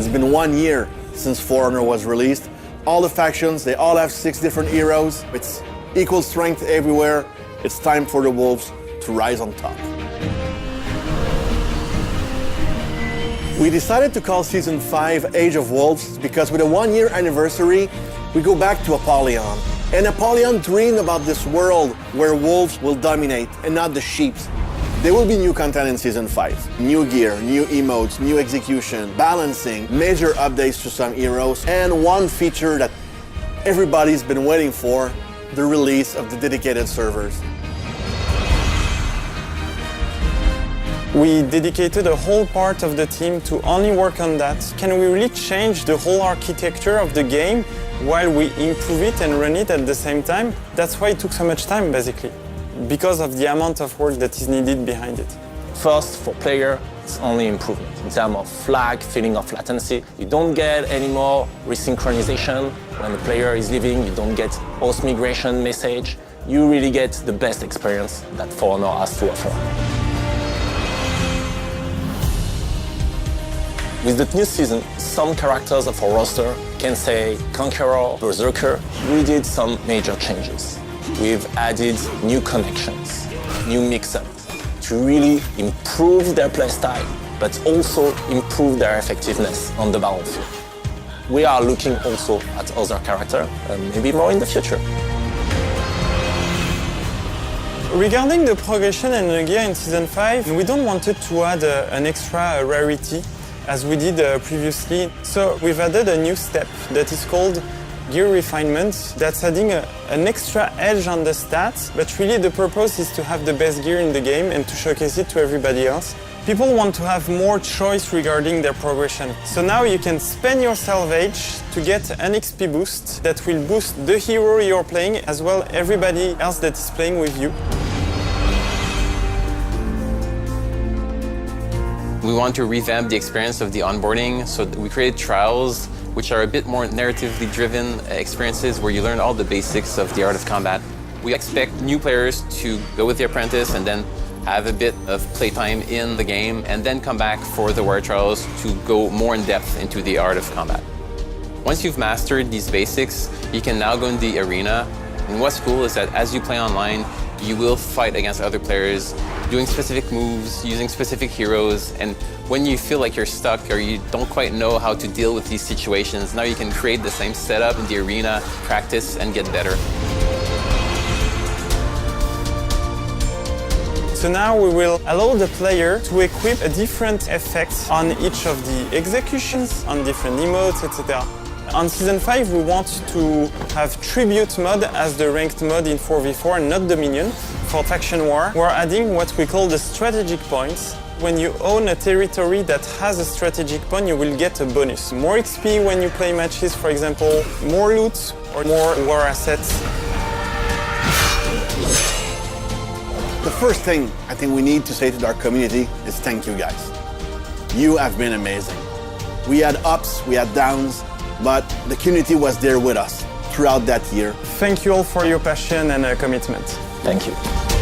It's been 1 year since For Honor was released. All the factions, they all have 6 different heroes. It's equal strength everywhere. It's time for the Wolves to rise on top. We decided to call Season 5 Age of Wolves because with a 1-year anniversary, we go back to Apollyon. And Apollyon dreamed about this world where wolves will dominate and not the sheep. There will be new content in Season 5. New gear, new emotes, new execution, balancing, major updates to some heroes, and one feature that everybody's been waiting for, the release of the dedicated servers. We dedicated a whole part of the team to only work on that. Can we really change the whole architecture of the game while we improve it and run it at the same time? That's why it took so much time, basically, because of the amount of work that is needed behind it. First, for player, it's only improvement. In terms of lag, feeling of latency, you don't get any more resynchronization. When the player is leaving, you don't get host migration message. You really get the best experience that For Honor has to offer. With the new season, some characters of our roster can say Conqueror, Berserker. We did some major changes. We've added new connections, new mix-ups to really improve their playstyle, but also improve their effectiveness on the battlefield. We are looking also at other characters, and maybe more in the future. Regarding the progression and the gear in Season 5, we don't want it to add an extra rarity as we did previously. So we've added a new step that is called gear refinement. That's adding an extra edge on the stats, but really the purpose is to have the best gear in the game and to showcase it to everybody else. People want to have more choice regarding their progression. So now you can spend your salvage to get an XP boost that will boost the hero you're playing as well everybody else that is playing with you. We want to revamp the experience of the onboarding, so we created trials, which are a bit more narratively driven experiences where you learn all the basics of the art of combat. We expect new players to go with the apprentice and then have a bit of playtime in the game and then come back for the war trials to go more in depth into the art of combat. Once you've mastered these basics, you can now go in the arena. And what's cool is that as you play online, you will fight against other players, doing specific moves, using specific heroes, and when you feel like you're stuck or you don't quite know how to deal with these situations, now you can create the same setup in the arena, practice, and get better. So now we will allow the player to equip a different effect on each of the executions, on different emotes, etc. On Season 5, we want to have Tribute mode as the ranked mode in 4v4, not Dominion. For Faction War, we're adding what we call the strategic points. When you own a territory that has a strategic point, you will get a bonus. More XP when you play matches, for example, more loot or more war assets. The first thing I think we need to say to our community is thank you guys. You have been amazing. We had ups, we had downs, but the community was there with us throughout that year. Thank you all for your passion and commitment. Thank you.